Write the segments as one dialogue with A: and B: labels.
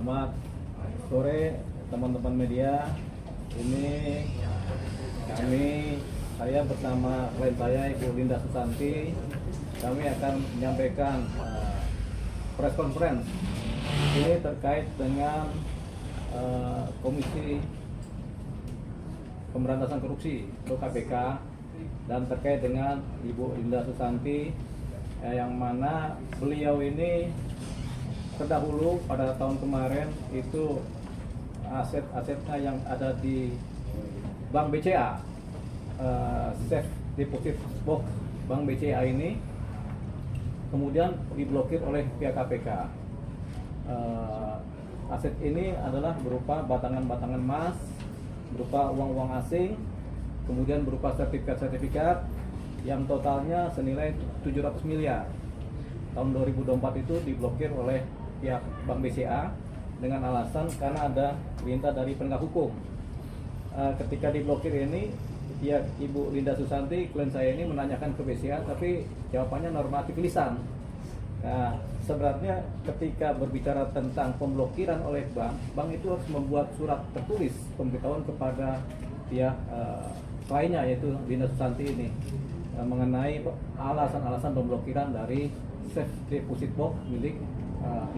A: Selamat sore teman-teman media. Ini saya bersama klien saya Ibu Linda Susanti. Kami akan menyampaikan press conference ini terkait dengan Komisi Pemberantasan Korupsi atau KPK dan terkait dengan Ibu Linda Susanti yang mana beliau ini terdahulu pada tahun kemarin itu aset-asetnya yang ada di Bank BCA, Safe Deposit Box Bank BCA ini kemudian diblokir oleh pihak KPK. Aset ini adalah berupa batangan-batangan emas, berupa uang-uang asing, kemudian berupa sertifikat-sertifikat yang totalnya senilai 700 miliar. Tahun 2024 itu diblokir oleh pihak Bank BCA dengan alasan karena ada perintah dari penegak hukum. Ketika diblokir ini, pihak Ibu Linda Susanti, klien saya ini menanyakan ke BCA, tapi jawabannya normatif lisan. Nah, sebenarnya ketika berbicara tentang pemblokiran oleh bank itu harus membuat surat tertulis pemberitahuan kepada pihak kliennya, yaitu Linda Susanti ini, mengenai alasan-alasan pemblokiran dari Safe Deposit Box milik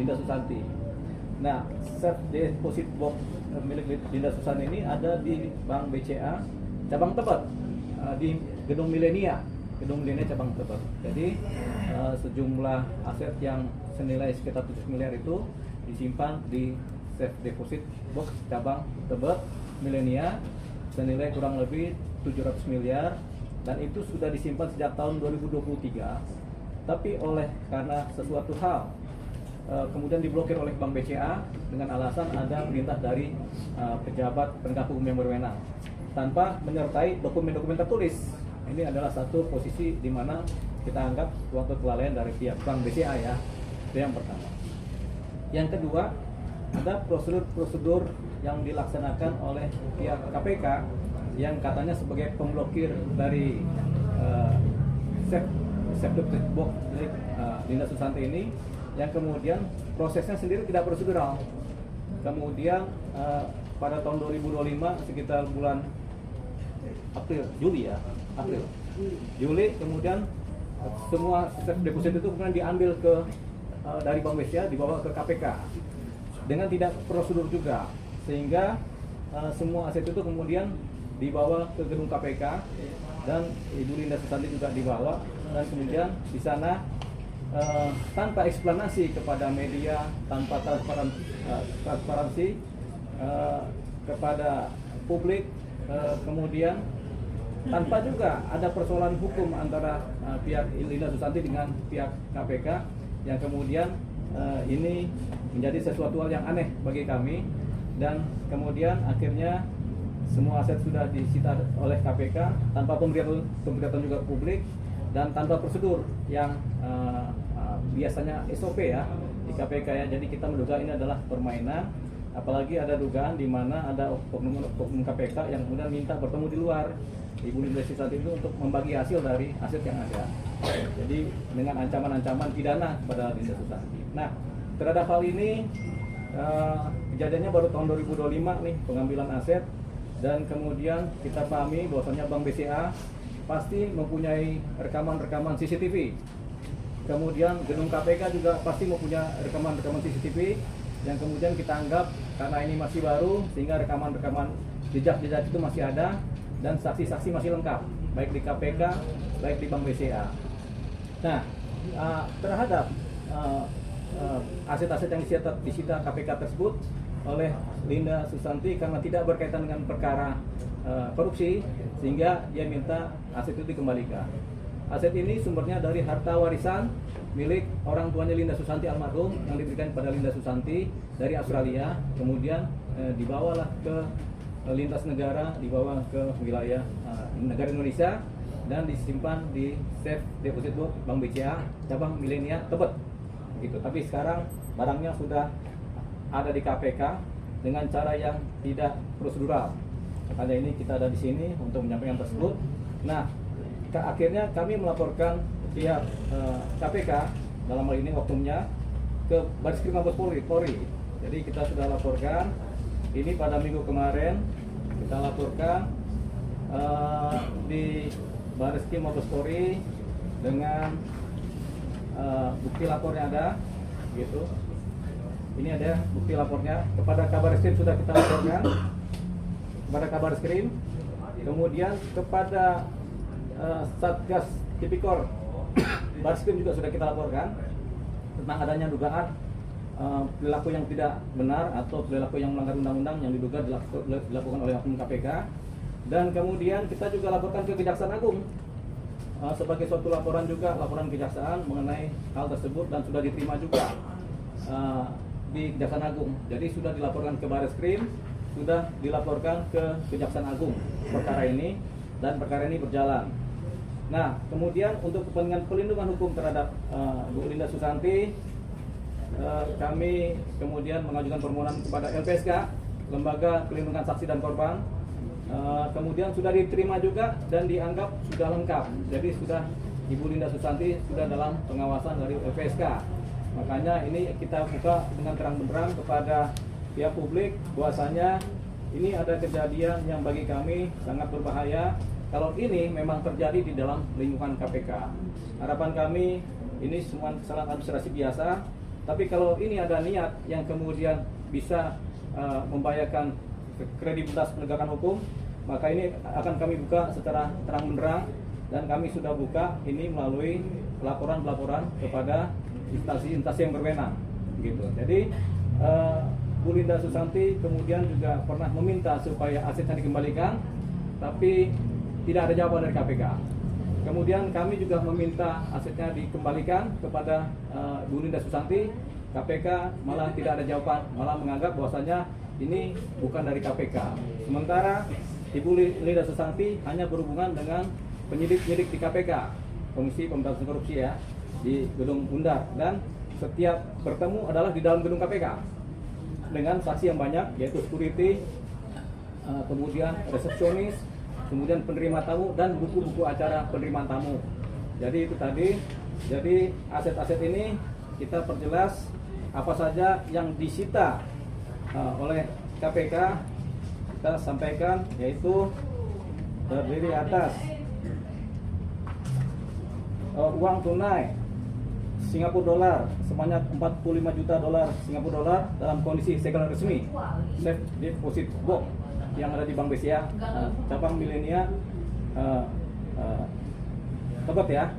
A: Linda Susanti. Nah, Safe Deposit Box milik Linda Susanti ini ada di Bank BCA cabang Tebet, di Gedung Millenia cabang Tebet. Jadi sejumlah aset yang senilai sekitar 7 miliar itu disimpan di Safe Deposit Box cabang Tebet Millenia senilai kurang lebih 700 miliar, dan itu sudah disimpan sejak tahun 2023. Tapi karena sesuatu hal kemudian diblokir oleh Bank BCA dengan alasan ada perintah dari pejabat penegak hukum yang berwenang tanpa menyertai dokumen-dokumen tertulis. Ini adalah satu posisi di mana kita anggap suatu kelalaian dari pihak Bank BCA ya. Itu yang pertama. Yang kedua, ada prosedur-prosedur yang dilaksanakan oleh pihak KPK yang katanya sebagai pemblokir dari Safe Deposit Box milik Linda Susanti ini, yang kemudian prosesnya sendiri tidak prosedural. Kemudian pada tahun 2025 sekitar bulan Juli, kemudian semua safe deposit itu kemudian diambil dari Bank BCA, dibawa ke KPK dengan tidak prosedur juga, sehingga semua aset itu kemudian dibawa ke gedung KPK dan Ibu Linda Susanti juga dibawa, dan kemudian di sana tanpa eksplanasi kepada media, tanpa transparansi kepada publik, kemudian tanpa juga ada persoalan hukum antara pihak Linda Susanti dengan pihak KPK, yang kemudian ini menjadi sesuatu hal yang aneh bagi kami. Dan kemudian akhirnya semua aset sudah disita oleh KPK tanpa pemberitahuan juga publik dan tanpa prosedur yang biasanya SOP ya di KPK ya. Jadi kita menduga ini adalah permainan, apalagi ada dugaan di mana ada oknum KPK yang kemudian minta bertemu di luar Ibu Linda Susanti itu untuk membagi hasil dari aset yang ada. Jadi dengan ancaman-ancaman pidana kepada Linda Susanti. Nah, terhadap hal ini kejadiannya baru tahun 2025 nih, pengambilan aset, dan kemudian kita pahami bahwasanya Bank BCA pasti mempunyai rekaman-rekaman CCTV. Kemudian gedung KPK juga pasti mempunyai rekaman-rekaman CCTV yang kemudian kita anggap karena ini masih baru sehingga rekaman-rekaman jejak-jejak itu masih ada dan saksi-saksi masih lengkap baik di KPK baik di Bank BCA. Nah, terhadap aset-aset yang disita KPK tersebut oleh Linda Susanti karena tidak berkaitan dengan perkara korupsi, sehingga dia minta aset itu dikembalikan. Aset ini sumbernya dari harta warisan milik orang tuanya Linda Susanti almarhum yang diberikan kepada Linda Susanti dari Australia, kemudian dibawalah ke lintas negara, dibawa ke wilayah negara Indonesia dan disimpan di Safe Deposit Box Bank BCA cabang Millenia Tebet. Gitu. Tapi sekarang barangnya sudah ada di KPK dengan cara yang tidak prosedural. Makanya ini kita ada di sini untuk menyampaikan tersebut. Nah, akhirnya kami melaporkan pihak KPK dalam hal ini oknumnya ke Barreskrim Mabes Polri Jadi kita sudah laporkan. Ini pada minggu kemarin kita laporkan di Bareskrim Mabes Polri dengan bukti lapornya ada, gitu. Ini ada bukti lapornya. Kepada Kabar Eskrim sudah kita laporkan, kepada Kabar Eskrim. Kemudian kepada Satgas Tipikor Bareskrim juga sudah kita laporkan tentang adanya dugaan perilaku yang tidak benar atau perilaku yang melanggar undang-undang yang diduga dilakukan oleh oknum KPK. Dan kemudian kita juga laporkan ke Kejaksaan Agung sebagai suatu laporan juga, laporan kejaksaan mengenai hal tersebut, dan sudah diterima juga di Kejaksaan Agung. Jadi sudah dilaporkan ke Bareskrim, sudah dilaporkan ke Kejaksaan Agung perkara ini, dan perkara ini berjalan. Nah, kemudian untuk kepentingan pelindungan hukum terhadap Bu Linda Susanti, kami kemudian mengajukan permohonan kepada LPSK, Lembaga Perlindungan Saksi dan Korban. Kemudian sudah diterima juga dan dianggap sudah lengkap. Jadi sudah Ibu Linda Susanti sudah dalam pengawasan dari LPSK. Makanya ini kita buka dengan terang benderang kepada pihak publik bahwasanya ini ada kejadian yang bagi kami sangat berbahaya kalau ini memang terjadi di dalam lingkungan KPK. Harapan kami ini semua kesalahan administrasi biasa, tapi kalau ini ada niat yang kemudian bisa membahayakan kredibilitas penegakan hukum, maka ini akan kami buka secara terang benderang, dan kami sudah buka ini melalui laporan-laporan kepada instansi-instansi yang berwenang, gitu. Jadi Bu Linda Susanti kemudian juga pernah meminta supaya asetnya dikembalikan, tapi tidak ada jawaban dari KPK. Kemudian kami juga meminta asetnya dikembalikan kepada Bu Linda Susanti. KPK malah tidak ada jawaban, malah menganggap bahwasanya ini bukan dari KPK. Sementara Ibu Linda Susanti hanya berhubungan dengan penyidik-penyidik di KPK, Komisi Pemberantasan Korupsi ya, di Gedung Undar, dan setiap bertemu adalah di dalam gedung KPK dengan saksi yang banyak, yaitu security, kemudian resepsionis, kemudian penerima tamu, dan buku-buku acara penerimaan tamu. Jadi itu tadi. Jadi aset-aset ini kita perjelas apa saja yang disita oleh KPK. Kita sampaikan, yaitu terdiri atas uang tunai Singapura dolar sebanyak 45 juta dolar Singapura dolar dalam kondisi segel resmi, safe deposit box yang ada di Bank BCA cabang Milenia Tebet ya.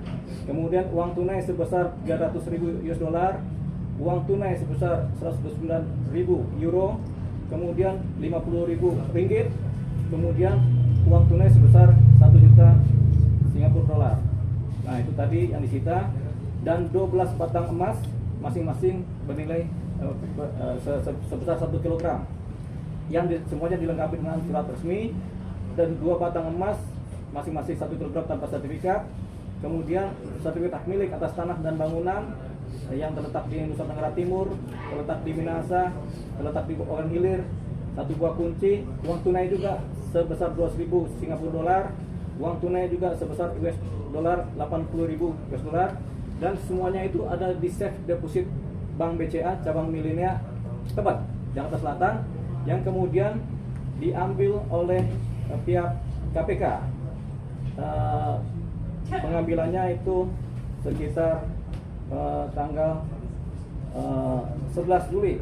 A: Kemudian uang tunai sebesar 300.000 US dollar, uang tunai sebesar 129.000 euro, kemudian 50.000 ringgit, kemudian uang tunai sebesar 1 juta Singapura dolar. Nah, itu tadi yang disita, dan 12 batang emas masing-masing bernilai sebesar 1 kg yang semuanya dilengkapi dengan surat resmi, dan 2 batang emas masing-masing 1 kg tanpa sertifikat. Kemudian sertifikat hak milik atas tanah dan bangunan yang terletak di Nusa Tenggara Timur, terletak di Minahasa, terletak di Ogan Hilir, 1 buah kunci, uang tunai juga sebesar 2.000 Singapura dolar, uang tunai juga sebesar US dollar 80.000 US dollar, dan semuanya itu ada di safe deposit Bank BCA cabang Milenia Tebet, Jakarta Selatan, yang kemudian diambil oleh pihak KPK. Pengambilannya itu sekitar tanggal 11 Juli,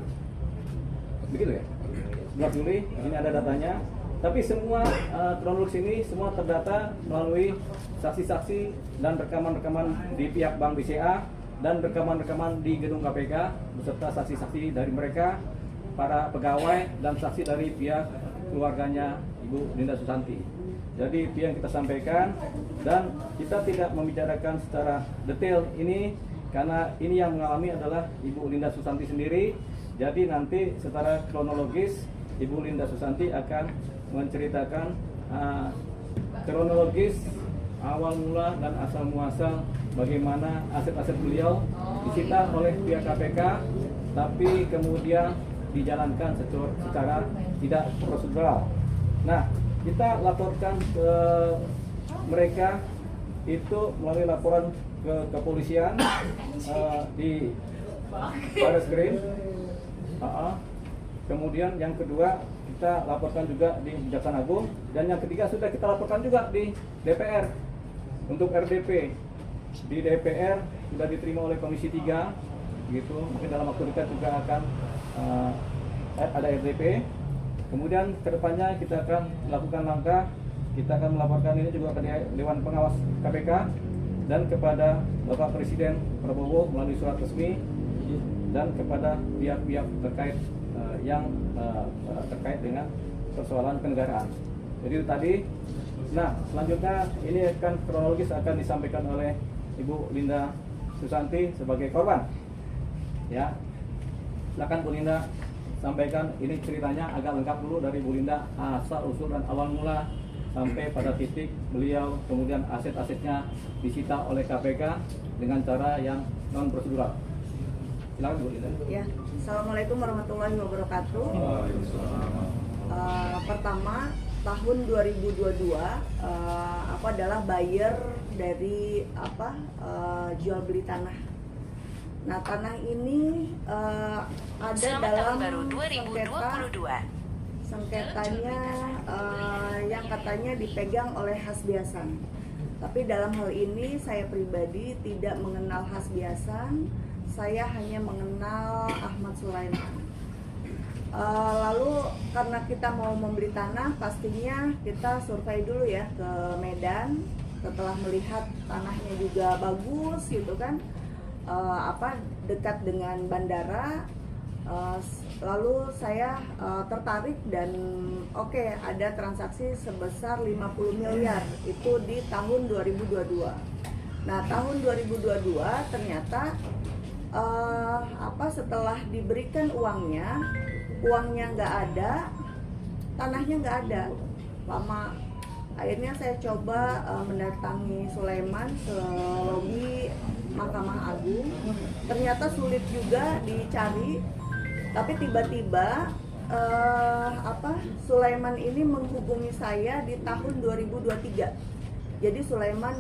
A: begitu ya, 11 Juli. Ini ada datanya, tapi semua kronologis ini semua terdata melalui saksi-saksi dan rekaman-rekaman di pihak Bank BCA dan rekaman-rekaman di gedung KPK beserta saksi-saksi dari mereka, para pegawai, dan saksi dari pihak keluarganya Ibu Linda Susanti. Jadi itu yang kita sampaikan, dan kita tidak membicarakan secara detail ini karena ini yang mengalami adalah Ibu Linda Susanti sendiri. Jadi nanti secara kronologis Ibu Linda Susanti akan menceritakan kronologis awal mula dan asal muasal bagaimana aset-aset beliau disita oleh pihak KPK, tapi kemudian dijalankan secara tidak prosedural. Nah, kita laporkan ke mereka itu melalui laporan ke kepolisian di Bareskrim. Kemudian yang kedua kita laporkan juga di Kejaksaan Agung, dan yang ketiga sudah kita laporkan juga di DPR. Untuk RDP di DPR sudah diterima oleh Komisi 3 gitu. Mungkin dalam waktu dekat juga akan ada RDP. Kemudian kedepannya kita akan melakukan langkah, kita akan melaporkan ini juga ke Dewan Pengawas KPK dan kepada Bapak Presiden Prabowo melalui surat resmi, dan kepada pihak-pihak terkait yang terkait dengan persoalan kenegaraan. Jadi itu tadi. Nah, selanjutnya ini akan kronologis akan disampaikan oleh Ibu Linda Susanti sebagai korban. Ya, silakan Bu Linda sampaikan ini ceritanya agak lengkap dulu dari Bu Linda, asal usul dan awal mula sampai pada titik beliau kemudian aset-asetnya disita oleh KPK dengan cara yang non prosedural. Silakan Bu Linda.
B: Ya, Assalamualaikum warahmatullahi wabarakatuh. Pertama, tahun 2022 aku adalah buyer dari jual beli tanah. Nah, tanah ini ada dalam
C: baru 2022.
B: Sengketanya yang katanya dipegang oleh Hasbiasan. Tapi dalam hal ini saya pribadi tidak mengenal Hasbiasan, saya hanya mengenal Ahmad Sulaiman. Lalu karena kita mau membeli tanah, pastinya kita survei dulu ya ke Medan. Setelah melihat tanahnya juga bagus gitu kan, dekat dengan bandara, lalu saya tertarik dan oke, ada transaksi sebesar 50 miliar itu di tahun 2022. Nah, tahun 2022 ternyata setelah diberikan uangnya nggak ada, tanahnya nggak ada. Lama, akhirnya saya coba mendatangi Sulaiman ke lobi Mahkamah Agung, ternyata sulit juga dicari. Tapi tiba-tiba Sulaiman ini menghubungi saya di tahun 2023. Jadi Sulaiman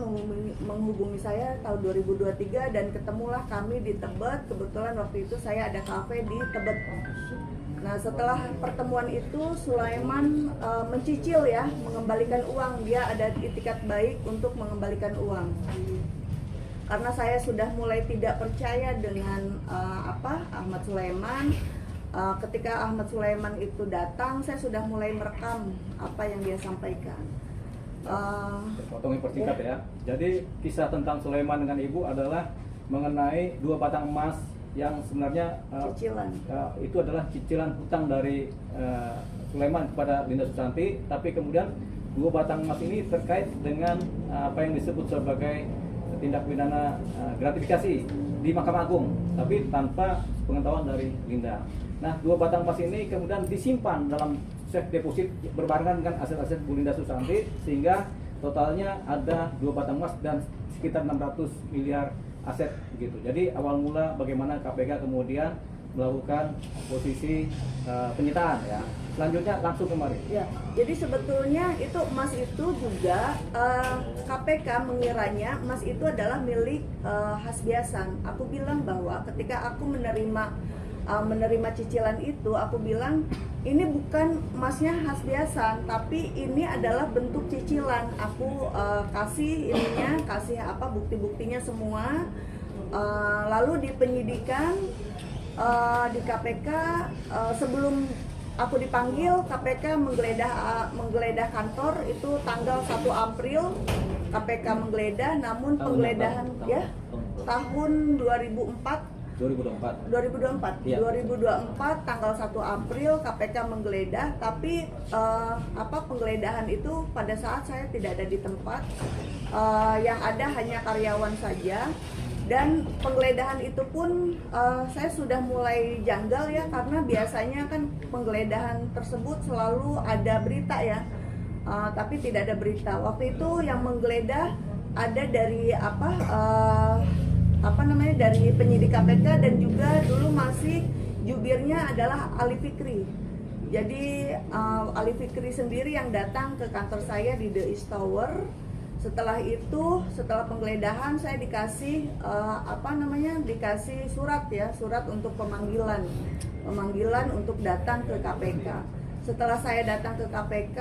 B: menghubungi saya tahun 2023 dan ketemulah kami di Tebet. Kebetulan waktu itu saya ada kafe di Tebet. Nah, setelah pertemuan itu Sulaiman mencicil ya, mengembalikan uang. Dia ada itikat baik untuk mengembalikan uang. Karena saya sudah mulai tidak percaya dengan Ahmad Sulaiman. Ketika Ahmad Sulaiman itu datang, saya sudah mulai merekam apa yang dia sampaikan.
A: Potong yang persingkat ya. Jadi kisah tentang Sulaiman dengan Ibu adalah mengenai 2 batang emas yang sebenarnya
B: cicilan.
A: Itu adalah cicilan hutang dari Sulaiman kepada Linda Susanti. Tapi kemudian 2 batang emas ini terkait dengan apa yang disebut sebagai tindak pidana gratifikasi di Mahkamah Agung, tapi tanpa pengetahuan dari Linda. Nah, 2 batang emas ini kemudian disimpan dalam safe deposit berbarengan dengan aset-aset Bu Linda Susanti, sehingga totalnya ada 2 batang emas dan sekitar 600 miliar aset begitu. Jadi awal mula bagaimana KPK kemudian melakukan posisi penyitaan ya. Selanjutnya langsung kemarin.
B: Ya, jadi sebetulnya itu emas itu juga KPK mengiranya emas itu adalah milik Hasbiasan. Aku bilang bahwa ketika aku menerima cicilan itu, aku bilang ini bukan emasnya Hasbiasan, tapi ini adalah bentuk cicilan. Aku kasih bukti-buktinya semua. Lalu di penyidikan di KPK sebelum aku dipanggil, KPK menggeledah kantor itu tanggal 1 April. KPK menggeledah, namun penggeledahan tahun 2024
A: ya.
B: 2024 tanggal 1 April KPK menggeledah, tapi penggeledahan itu pada saat saya tidak ada di tempat, yang ada hanya karyawan saja. Dan penggeledahan itu pun saya sudah mulai janggal ya, karena biasanya kan penggeledahan tersebut selalu ada berita ya, tapi tidak ada berita. Waktu itu yang menggeledah ada dari dari penyidik KPK, dan juga dulu masih jubirnya adalah Ali Fikri. Jadi Ali Fikri sendiri yang datang ke kantor saya di The East Tower Setelah itu, setelah penggeledahan saya dikasih dikasih surat ya, surat untuk pemanggilan untuk datang ke KPK. Setelah saya datang ke KPK,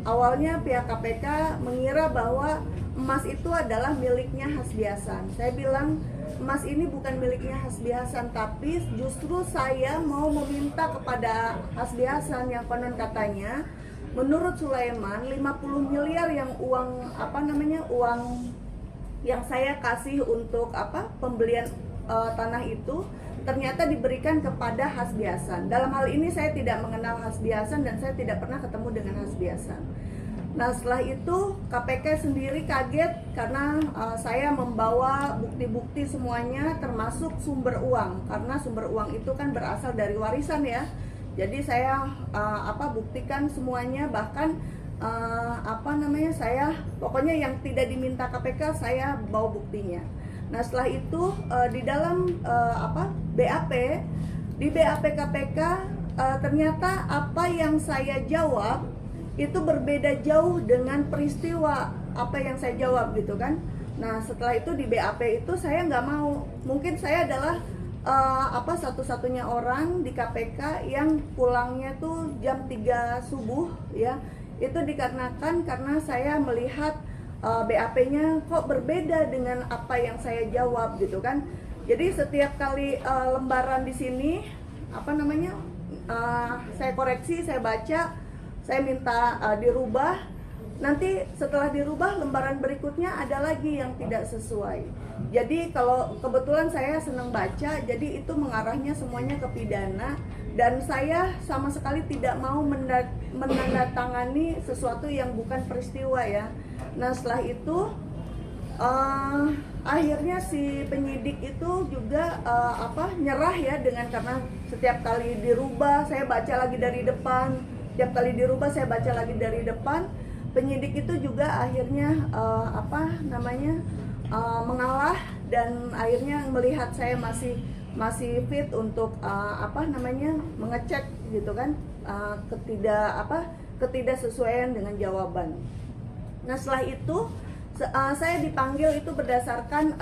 B: awalnya pihak KPK mengira bahwa emas itu adalah miliknya Hasbi Hasan. Saya bilang emas ini bukan miliknya Hasbi Hasan, tapi justru saya mau meminta kepada Hasbi Hasan yang konon katanya menurut Sulaiman 50 miliar yang uang yang saya kasih untuk pembelian tanah itu ternyata diberikan kepada Hasbi Hasan. Dalam hal ini saya tidak mengenal Hasbi Hasan dan saya tidak pernah ketemu dengan Hasbi Hasan. Nah, setelah itu KPK sendiri kaget karena saya membawa bukti-bukti semuanya termasuk sumber uang, karena sumber uang itu kan berasal dari warisan ya. Jadi saya buktikan semuanya, bahkan saya pokoknya yang tidak diminta KPK saya bawa buktinya. Nah, setelah itu di dalam BAP di BAP KPK ternyata apa yang saya jawab itu berbeda jauh dengan peristiwa apa yang saya jawab gitu kan. Nah, setelah itu di BAP itu saya nggak mau, mungkin saya adalah satu-satunya orang di KPK yang pulangnya tuh jam 3 subuh ya. Itu dikarenakan karena saya melihat BAP-nya kok berbeda dengan apa yang saya jawab gitu kan. Jadi setiap kali lembaran di sini saya koreksi, saya baca, saya minta dirubah. Nanti setelah dirubah lembaran berikutnya ada lagi yang tidak sesuai. Jadi kalau kebetulan saya senang baca, jadi itu mengarahnya semuanya ke pidana dan saya sama sekali tidak mau menandatangani sesuatu yang bukan peristiwa ya. Nah, setelah itu akhirnya si penyidik itu juga nyerah ya, dengan karena setiap kali dirubah saya baca lagi dari depan, setiap kali dirubah saya baca lagi dari depan. Penyidik itu juga akhirnya mengalah dan akhirnya melihat saya masih fit untuk mengecek gitu kan, ketidaksesuaian dengan jawaban. Nah, setelah itu saya dipanggil itu berdasarkan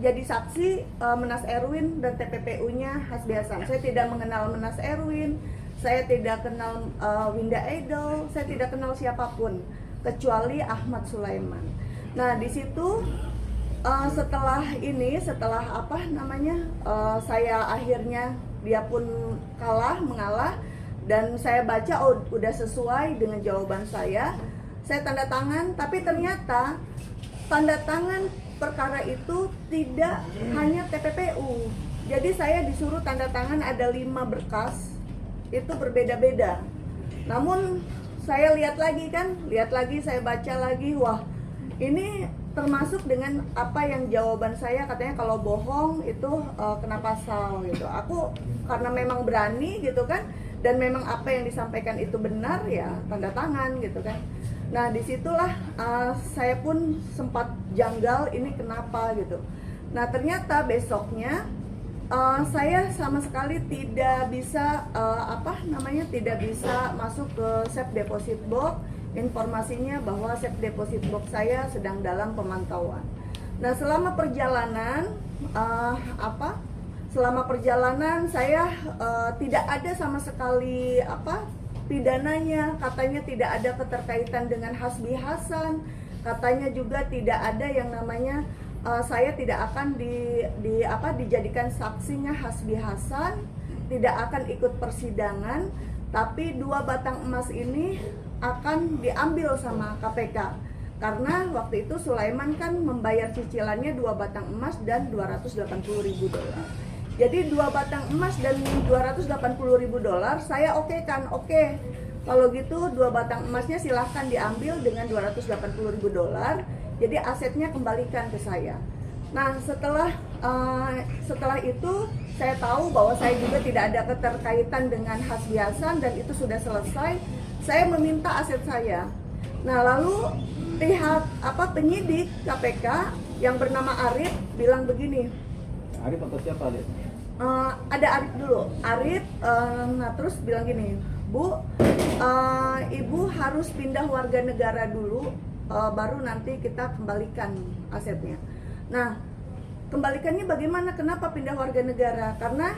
B: jadi saksi Menas Erwin dan TPPU-nya Hasbi Hasan. Saya tidak mengenal Menas Erwin, saya tidak kenal Winda Eidel, saya tidak kenal siapapun kecuali Ahmad Sulaiman. Nah, di situ setelah saya akhirnya dia pun mengalah dan saya baca udah sesuai dengan jawaban saya tanda tangan, tapi ternyata tanda tangan perkara itu tidak hanya TPPU. Jadi saya disuruh tanda tangan ada 5 berkas, itu berbeda-beda. Namun saya lihat lagi, saya baca lagi, wah ini termasuk dengan apa yang jawaban saya, katanya kalau bohong itu kena pasal gitu. Aku karena memang berani gitu kan, dan memang apa yang disampaikan itu benar ya tanda tangan gitu kan. Nah, disitulah saya pun sempat janggal, ini kenapa gitu. Nah, ternyata besoknya saya sama sekali tidak bisa tidak bisa masuk ke safe deposit box. Informasinya bahwa safe deposit box saya sedang dalam pemantauan. Nah, selama perjalanan saya tidak ada sama sekali pidananya, katanya tidak ada keterkaitan dengan Hasbi Hasan, katanya juga tidak ada yang namanya saya tidak akan dijadikan saksinya Hasbi Hasan, tidak akan ikut persidangan, tapi 2 batang emas ini akan diambil sama KPK karena waktu itu Sulaiman kan membayar cicilannya 2 batang emas dan $280.000. Jadi 2 batang emas dan $280.000 saya okekan. Oke, kalau gitu 2 batang emasnya silahkan diambil dengan $280.000. Jadi asetnya kembalikan ke saya. Nah, setelah itu saya tahu bahwa saya juga tidak ada keterkaitan dengan Hasbi Hasan dan itu sudah selesai. Saya meminta aset saya. Nah, lalu pihak penyidik KPK yang bernama Arif bilang begini.
A: Arif atau siapa, Arif?
B: Ada Arif dulu. Arif terus bilang gini, Bu, Ibu harus pindah warga negara dulu, baru nanti kita kembalikan asetnya. Nah, kembalikannya bagaimana? Kenapa pindah warga negara? Karena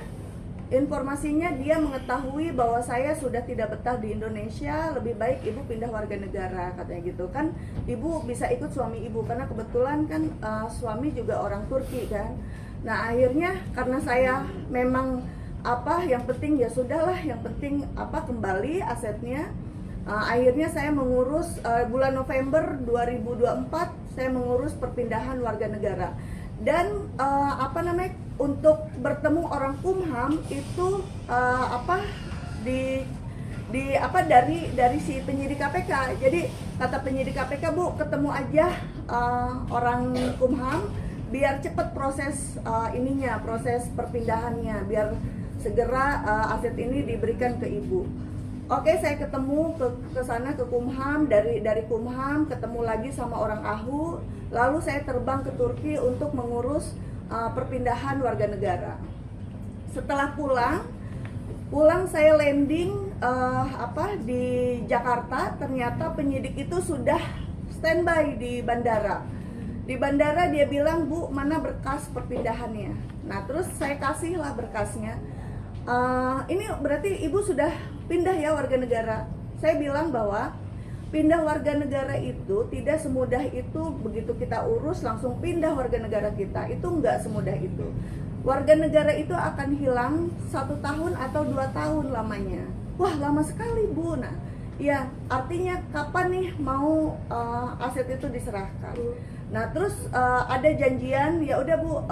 B: informasinya dia mengetahui bahwa saya sudah tidak betah di Indonesia, lebih baik ibu pindah warga negara, katanya gitu kan. Ibu bisa ikut suami ibu karena kebetulan kan suami juga orang Turki kan. Nah akhirnya karena saya memang yang penting ya sudahlah, yang penting kembali asetnya. Akhirnya saya mengurus bulan November 2024 saya mengurus perpindahan warga negara. Dan untuk bertemu orang Kumham itu dari si penyidik KPK. Jadi kata penyidik KPK, Bu, ketemu aja orang Kumham biar cepat proses proses perpindahannya, biar segera aset ini diberikan ke ibu. Oke, saya ketemu ke sana ke Kumham, dari Kumham ketemu lagi sama orang AHU, lalu saya terbang ke Turki untuk mengurus perpindahan warga negara. Setelah pulang saya landing di Jakarta, ternyata penyidik itu sudah standby di bandara. Di bandara dia bilang, Bu, mana berkas perpindahannya? Nah, terus saya kasihlah berkasnya. Ini berarti ibu sudah pindah ya warga negara. Saya bilang bahwa pindah warga negara itu tidak semudah itu, begitu kita urus langsung pindah warga negara kita, itu nggak semudah itu. Warga negara itu akan hilang 1 tahun atau 2 tahun lamanya. Wah, lama sekali, Bu. Nah, ya artinya kapan nih mau aset itu diserahkan? Nah, terus ada janjian, ya udah Bu,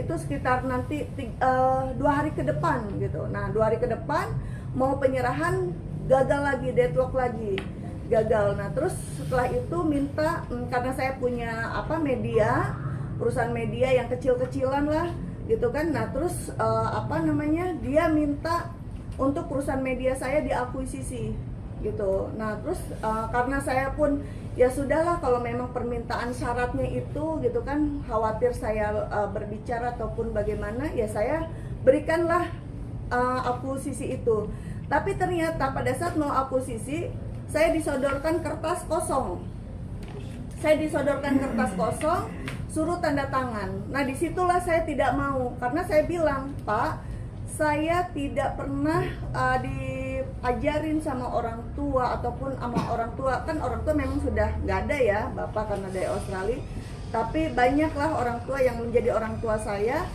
B: itu sekitar nanti 2 hari ke depan gitu. Nah, 2 hari ke depan mau penyerahan, gagal lagi, deadlock lagi, gagal. Nah, terus setelah itu minta, karena saya punya perusahaan media yang kecil-kecilan lah gitu kan. Nah, terus dia minta untuk perusahaan media saya diakuisisi gitu. Nah, terus karena saya pun ya sudahlah, kalau memang permintaan syaratnya itu gitu kan, khawatir saya berbicara ataupun bagaimana, ya saya berikanlah akuisisi itu. Tapi ternyata pada saat mau akuisisi, saya disodorkan kertas kosong. Suruh tanda tangan. Nah, disitulah saya tidak mau, karena saya bilang, Pak, saya tidak pernah diajarin sama orang tua ataupun sama orang tua. Kan orang tua memang sudah nggak ada ya, Bapak karena dari Australia. Tapi banyaklah orang tua yang menjadi orang tua saya.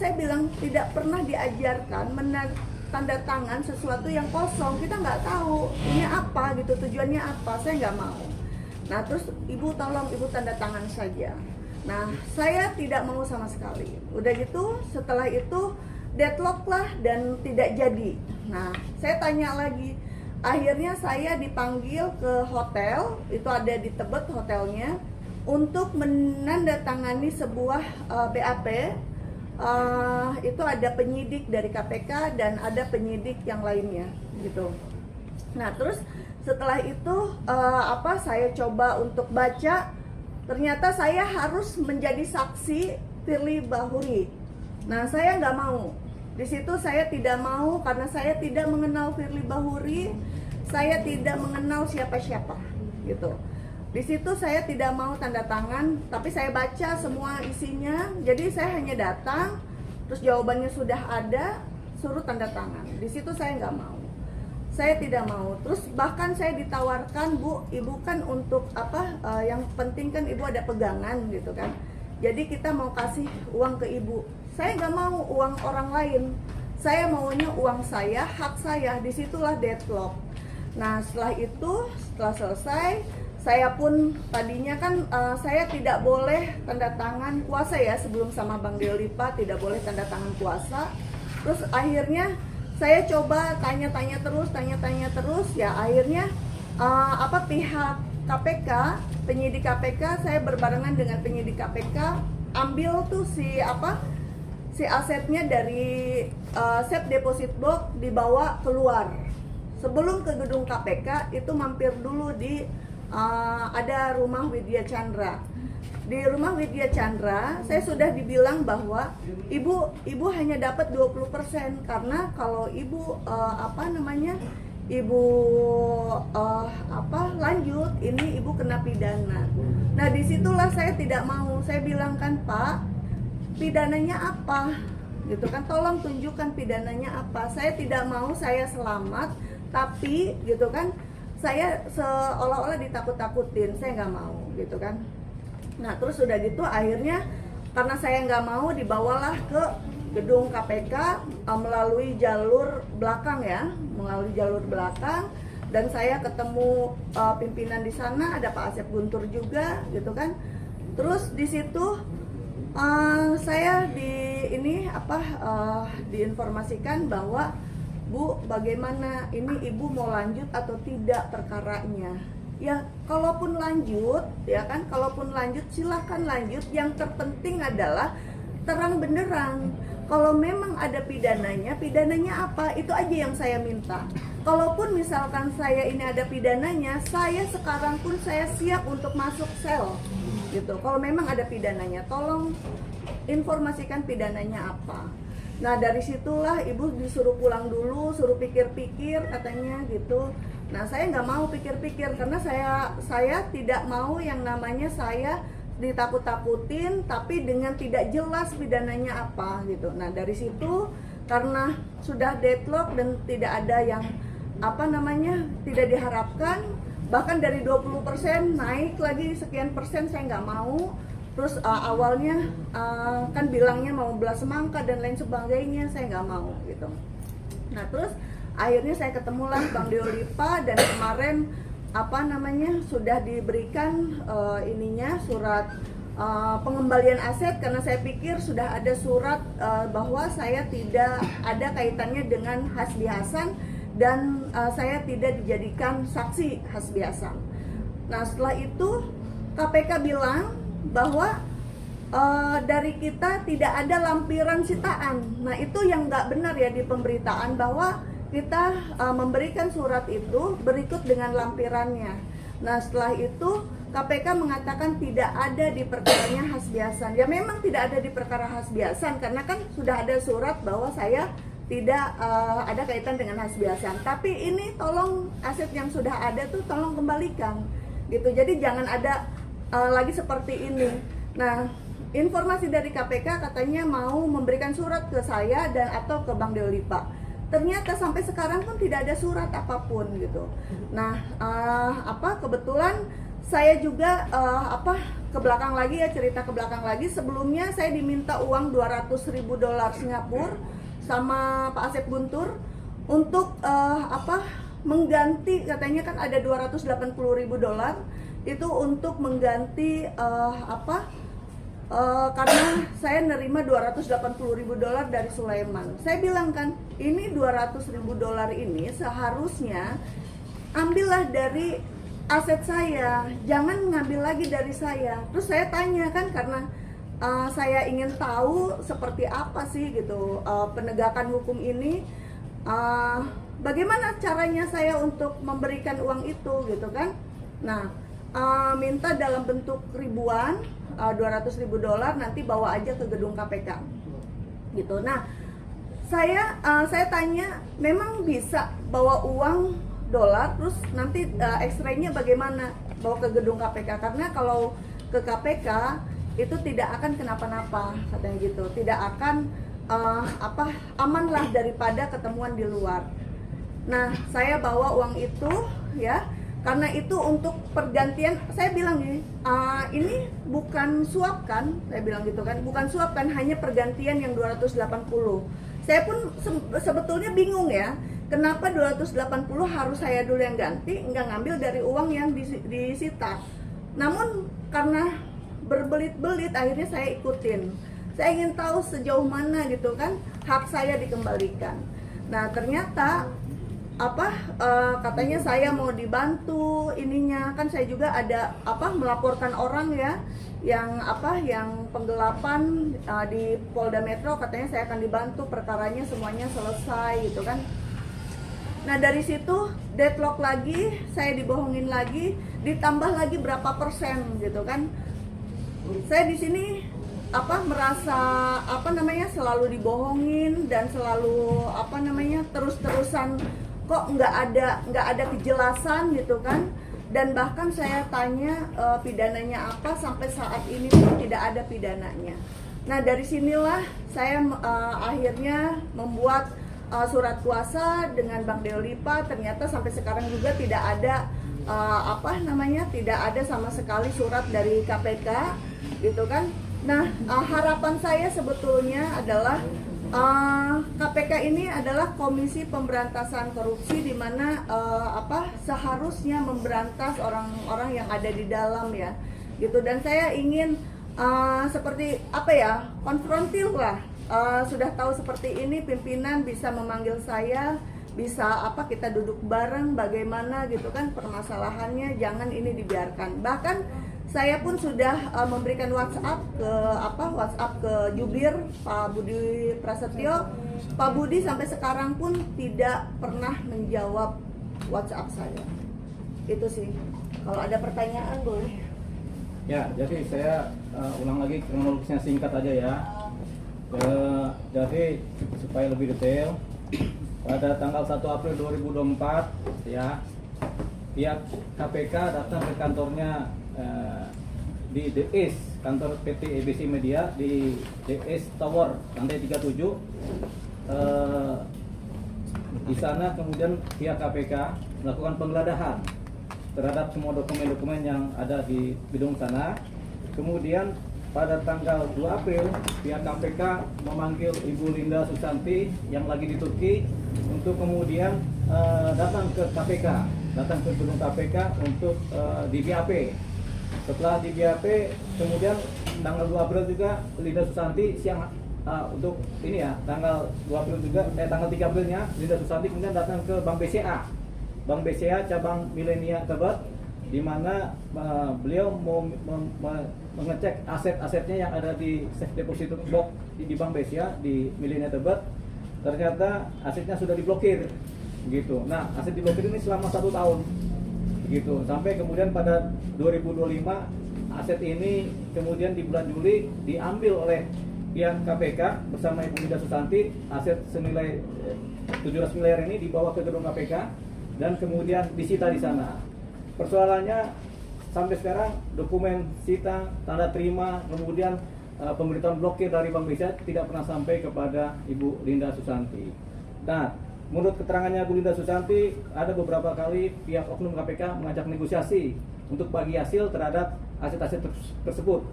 B: Saya bilang tidak pernah diajarkan tanda tangan sesuatu yang kosong. Kita nggak tahu ini apa gitu, tujuannya apa. Saya nggak mau. Nah, terus ibu tolong ibu tanda tangan saja. Nah, saya tidak mau sama sekali. Udah gitu, setelah itu deadlock lah dan tidak jadi. Nah, saya tanya lagi. Akhirnya saya dipanggil ke hotel, itu ada di Tebet hotelnya, untuk menandatangani sebuah BAP. Itu ada penyidik dari KPK dan ada penyidik yang lainnya gitu. Nah, terus setelah itu saya coba untuk baca, ternyata saya harus menjadi saksi Firly Bahuri. Nah, saya nggak mau. Di situ saya tidak mau karena saya tidak mengenal Firly Bahuri, saya tidak mengenal siapa-siapa gitu. Di situ saya tidak mau tanda tangan, tapi saya baca semua isinya. Jadi saya hanya datang, terus jawabannya sudah ada, suruh tanda tangan. Di situ saya nggak mau. Saya tidak mau. Terus bahkan saya ditawarkan, Bu, ibu kan untuk yang penting kan ibu ada pegangan gitu kan. Jadi kita mau kasih uang ke ibu. Saya nggak mau uang orang lain. Saya maunya uang saya, hak saya. Disitulah deadlock. Nah, setelah selesai, saya pun tadinya kan saya tidak boleh tanda tangan kuasa ya, sebelum sama Bang Deolipa tidak boleh tanda tangan kuasa. Terus akhirnya saya coba tanya-tanya terus ya, akhirnya pihak KPK, penyidik KPK, saya berbarengan dengan penyidik KPK ambil tuh si asetnya dari safe deposit box, dibawa keluar. Sebelum ke gedung KPK itu mampir dulu di ada rumah Widya Chandra. Di rumah Widya Chandra saya sudah dibilang bahwa ibu hanya dapat 20%, karena kalau ibu ibu lanjut, ini ibu kena pidana. Nah disitulah saya tidak mau, saya bilang kan Pak, pidananya apa gitu kan, tolong tunjukkan pidananya apa. Saya tidak mau saya selamat tapi gitu kan saya seolah-olah ditakut-takutin, saya nggak mau gitu kan. Nah terus udah gitu akhirnya karena saya nggak mau, dibawalah ke gedung KPK melalui jalur belakang ya, melalui jalur belakang, dan saya ketemu pimpinan di sana, ada Pak Asep Guntur juga gitu kan. Terus di situ saya diinformasikan bahwa Bu, bagaimana ini ibu mau lanjut atau tidak perkaranya? Ya, kalaupun lanjut, ya kan, kalaupun lanjut silahkan lanjut. Yang terpenting adalah terang benderang. Kalau memang ada pidananya, pidananya apa? Itu aja yang saya minta. Kalaupun misalkan saya ini ada pidananya, saya sekarang pun saya siap untuk masuk sel, gitu. Kalau memang ada pidananya, tolong informasikan pidananya apa. Nah dari situlah ibu disuruh pulang dulu, suruh pikir-pikir katanya gitu. Nah saya nggak mau pikir-pikir karena saya tidak mau yang namanya saya ditakut-takutin tapi dengan tidak jelas pidananya apa gitu. Nah dari situ karena sudah deadlock dan tidak ada yang tidak diharapkan, bahkan dari 20% naik lagi sekian persen, saya nggak mau. Terus awalnya kan bilangnya mau belas semangka dan lain sebagainya, saya nggak mau gitu. Nah terus akhirnya saya ketemulah Bang Deolipa dan kemarin sudah diberikan surat pengembalian aset karena saya pikir sudah ada surat bahwa saya tidak ada kaitannya dengan Hasbi Hasan dan saya tidak dijadikan saksi Hasbi Hasan. Nah setelah itu KPK bilang bahwa dari kita tidak ada lampiran sitaan. Nah itu yang nggak benar ya di pemberitaan, bahwa kita memberikan surat itu berikut dengan lampirannya. Nah setelah itu KPK mengatakan tidak ada di perkaranya Hasbi Hasan. Ya memang tidak ada di perkara Hasbi Hasan karena kan sudah ada surat bahwa saya tidak ada kaitan dengan Hasbi Hasan. Tapi ini tolong aset yang sudah ada tuh tolong kembalikan gitu. Jadi jangan ada lagi seperti ini. Nah, informasi dari KPK katanya mau memberikan surat ke saya dan atau ke Bang Deolipa. Ternyata sampai sekarang pun tidak ada surat apapun gitu. Nah, kebetulan saya juga ke belakang lagi ya, cerita ke belakang lagi. Sebelumnya saya diminta uang $200.000 Singapura sama Pak Asep Guntur untuk mengganti, katanya kan ada $280.000 itu untuk mengganti karena saya nerima $280.000 dari Sulaiman. Saya bilang kan, ini $200.000 ini seharusnya ambillah dari aset saya, jangan ngambil lagi dari saya. Terus saya tanya kan, karena saya ingin tahu seperti apa sih gitu penegakan hukum ini, bagaimana caranya saya untuk memberikan uang itu gitu kan. Nah minta dalam bentuk ribuan, $200.000, nanti bawa aja ke gedung KPK gitu. Nah saya tanya, memang bisa bawa uang dolar terus nanti X-ray-nya bagaimana bawa ke gedung KPK, karena kalau ke KPK itu tidak akan kenapa-napa katanya gitu, tidak akan aman lah daripada ketemuan di luar. Nah saya bawa uang itu ya, karena itu untuk pergantian. Saya bilang gini, ini bukan suap kan, saya bilang gitu kan, bukan suap kan, hanya pergantian yang 280. Saya pun sebetulnya bingung ya, kenapa 280 harus saya dulu yang ganti, nggak ngambil dari uang yang disita. Namun karena berbelit-belit akhirnya saya ikutin. Saya ingin tahu sejauh mana gitu kan hak saya dikembalikan. Nah ternyata katanya saya mau dibantu ininya, kan saya juga ada melaporkan orang ya yang penggelapan di Polda Metro, katanya saya akan dibantu perkaranya semuanya selesai gitu kan. Nah dari situ deadlock lagi, saya dibohongin lagi, ditambah lagi berapa persen gitu kan. Saya di sini merasa selalu dibohongin dan selalu terus-terusan kok nggak ada kejelasan gitu kan. Dan bahkan saya tanya pidananya apa, sampai saat ini pun tidak ada pidananya. Nah dari sinilah saya akhirnya membuat surat kuasa dengan Bank Deolipa. Ternyata sampai sekarang juga tidak ada tidak ada sama sekali surat dari KPK gitu kan. Nah harapan saya sebetulnya adalah KPK ini adalah Komisi Pemberantasan Korupsi, di mana seharusnya memberantas orang-orang yang ada di dalam ya, gitu. Dan saya ingin seperti konfrontir lah. Sudah tahu seperti ini, pimpinan bisa memanggil saya, bisa kita duduk bareng, bagaimana gitu kan permasalahannya, jangan ini dibiarkan. Bahkan saya pun sudah memberikan WhatsApp ke Jubir Pak Budi Prasetyo. Pak Budi sampai sekarang pun tidak pernah menjawab WhatsApp saya. Itu sih. Kalau ada pertanyaan boleh.
A: Ya, jadi saya ulang lagi kronologisnya singkat aja ya. Jadi supaya lebih detail, pada tanggal 1 April 2024 ya, pihak KPK datang ke kantornya di DS, kantor PT EBC Media di DS Tower lantai 37. Di sana kemudian pihak KPK melakukan penggeledahan terhadap semua dokumen-dokumen yang ada di gedung sana. Kemudian pada tanggal 2 April pihak KPK memanggil Ibu Linda Susanti yang lagi di Turki untuk kemudian datang ke KPK, datang ke gedung KPK untuk di BAP. Setelah di BAP, kemudian tanggal 2 April juga Linda Susanti siang untuk ini ya, tanggal 2 April juga, tanggal 3 Aprilnya Linda Susanti kemudian datang ke Bank BCA. Bank BCA cabang Milenia Tebet, di mana beliau mau mengecek aset-asetnya yang ada di safe deposit box di Bank BCA di Milenia Tebet. Ternyata asetnya sudah diblokir gitu. Nah, aset diblokir ini selama 1 tahun gitu, sampai kemudian pada 2025 aset ini kemudian di bulan Juli diambil oleh pihak KPK bersama Ibu Linda Susanti. Aset senilai 700 miliar ini dibawa ke gedung KPK dan kemudian disita di sana. Persoalannya sampai sekarang dokumen sita, tanda terima, kemudian pemberitahuan blokir dari Bank BCA tidak pernah sampai kepada Ibu Linda Susanti. Nah, menurut keterangannya Bu Linda Susanti, ada beberapa kali pihak oknum KPK mengajak negosiasi untuk bagi hasil terhadap aset-aset tersebut.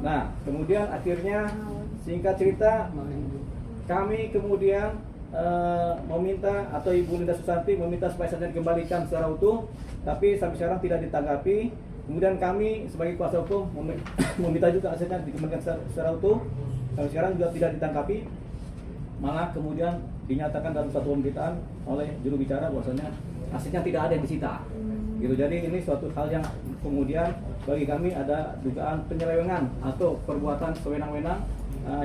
A: Nah, kemudian akhirnya singkat cerita, kami kemudian meminta, atau Ibu Linda Susanti meminta supaya asetnya dikembalikan secara utuh, tapi sampai sekarang tidak ditanggapi. Kemudian kami sebagai kuasa hukum meminta juga asetnya dikembalikan secara utuh, sampai sekarang juga tidak ditanggapi. Malah kemudian dinyatakan dalam satu pemberitaan oleh juru bicara bahwasanya asetnya tidak ada yang disita. Gitu. Jadi ini suatu hal yang kemudian bagi kami ada dugaan penyelewengan atau perbuatan sewenang-wenang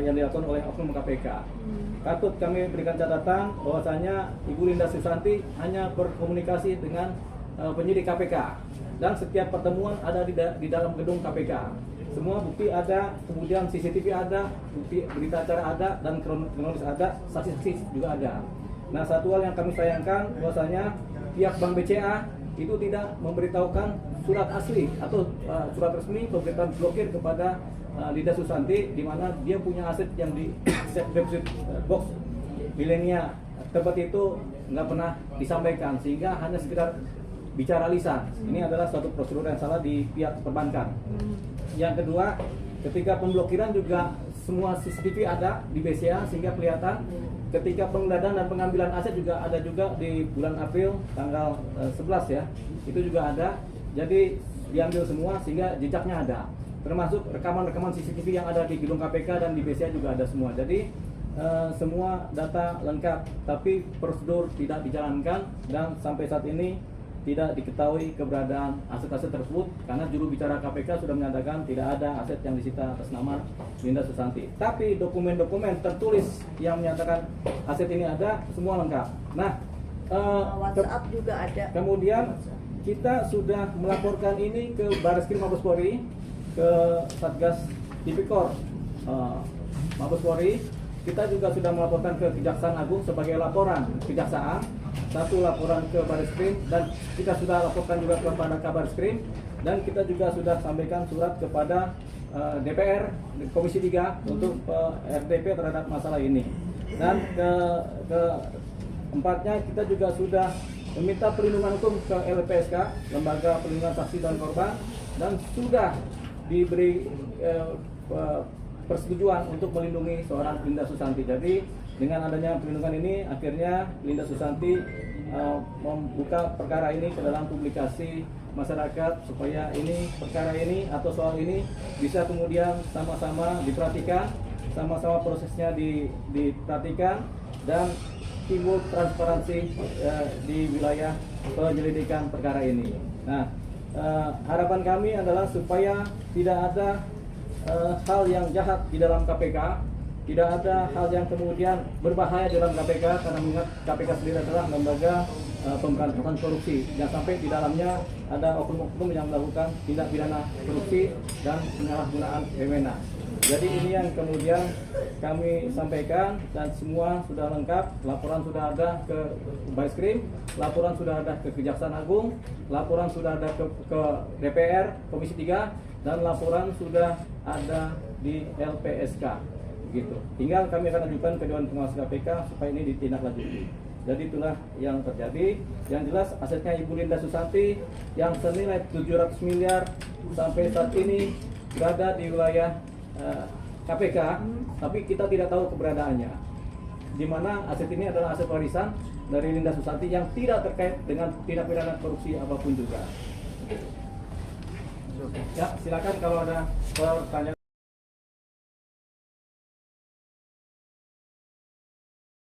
A: yang dilakukan oleh oknum KPK. Patut kami berikan catatan bahwasanya Ibu Linda Susanti hanya berkomunikasi dengan penyidik KPK dan setiap pertemuan ada di dalam gedung KPK. Semua bukti ada, kemudian CCTV ada, bukti berita acara ada, dan kronologis ada, saksi-saksi juga ada. Nah, satu hal yang kami sayangkan bahwasanya pihak Bank BCA itu tidak memberitahukan surat asli atau surat resmi pemberitahuan blokir kepada Linda Susanti, di mana dia punya aset yang di safe deposit box Milenia Tebet itu nggak pernah disampaikan, sehingga hanya sekedar bicara lisan. Ini adalah suatu prosedur yang salah di pihak perbankan. Yang kedua, ketika pemblokiran juga semua CCTV ada di BCA sehingga kelihatan. Ketika penggeledahan dan pengambilan aset juga ada juga di bulan April tanggal 11 ya, itu juga ada. Jadi diambil semua sehingga jejaknya ada, termasuk rekaman-rekaman CCTV yang ada di gedung KPK dan di BCA juga ada semua. Jadi semua data lengkap, tapi prosedur tidak dijalankan dan sampai saat ini tidak diketahui keberadaan aset-aset tersebut karena juru bicara KPK sudah menyatakan tidak ada aset yang disita atas nama Linda Susanti. Tapi dokumen-dokumen tertulis yang menyatakan aset ini ada semua lengkap. Nah,
B: WhatsApp juga ada.
A: Kemudian kita sudah melaporkan ini ke Barreskrim Mabes Polri, ke Satgas Tipikor Mabes Polri. Kita juga sudah melaporkan ke Kejaksaan Agung sebagai laporan kejaksaan. satu laporan ke Barreskrim dan kita sudah laporkan juga kepada Kabar Skrim, dan kita juga sudah sampaikan surat kepada DPR Komisi 3 untuk RTP terhadap masalah ini. Dan keempatnya kita juga sudah meminta perlindungan hukum ke LPSK, Lembaga Perlindungan Saksi dan Korban, dan sudah diberi persetujuan untuk melindungi seorang Linda Susanti. Jadi dengan adanya perlindungan ini, akhirnya Linda Susanti membuka perkara ini ke dalam publikasi masyarakat supaya ini perkara ini atau soal ini bisa kemudian sama-sama diperhatikan, sama-sama prosesnya diperhatikan dan timbul transparansi di wilayah penyelidikan perkara ini. Nah, harapan kami adalah supaya tidak ada hal yang jahat di dalam KPK, tidak ada hal yang kemudian berbahaya di dalam KPK, karena mengingat KPK sendiri adalah lembaga pemberantasan korupsi. Jangan sampai di dalamnya ada oknum-oknum yang melakukan tindak pidana korupsi dan penyalahgunaan wewenang. Jadi ini yang kemudian kami sampaikan, dan semua sudah lengkap. Laporan sudah ada ke Barreskrim, laporan sudah ada ke Kejaksaan Agung, laporan sudah ada ke DPR Komisi 3, dan laporan sudah ada di LPSK. Begitu. Tinggal kami akan ajukan ke Dewan Pengawas KPK supaya ini ditindaklanjuti. Jadi itulah yang terjadi. Yang jelas asetnya Ibu Linda Susanti yang senilai 700 miliar sampai saat ini berada di wilayah KPK, tapi kita tidak tahu keberadaannya. Di mana aset ini adalah aset warisan dari Linda Susanti yang tidak terkait dengan tindak pidana korupsi apapun juga. Ya, silakan kalau ada pertanyaan.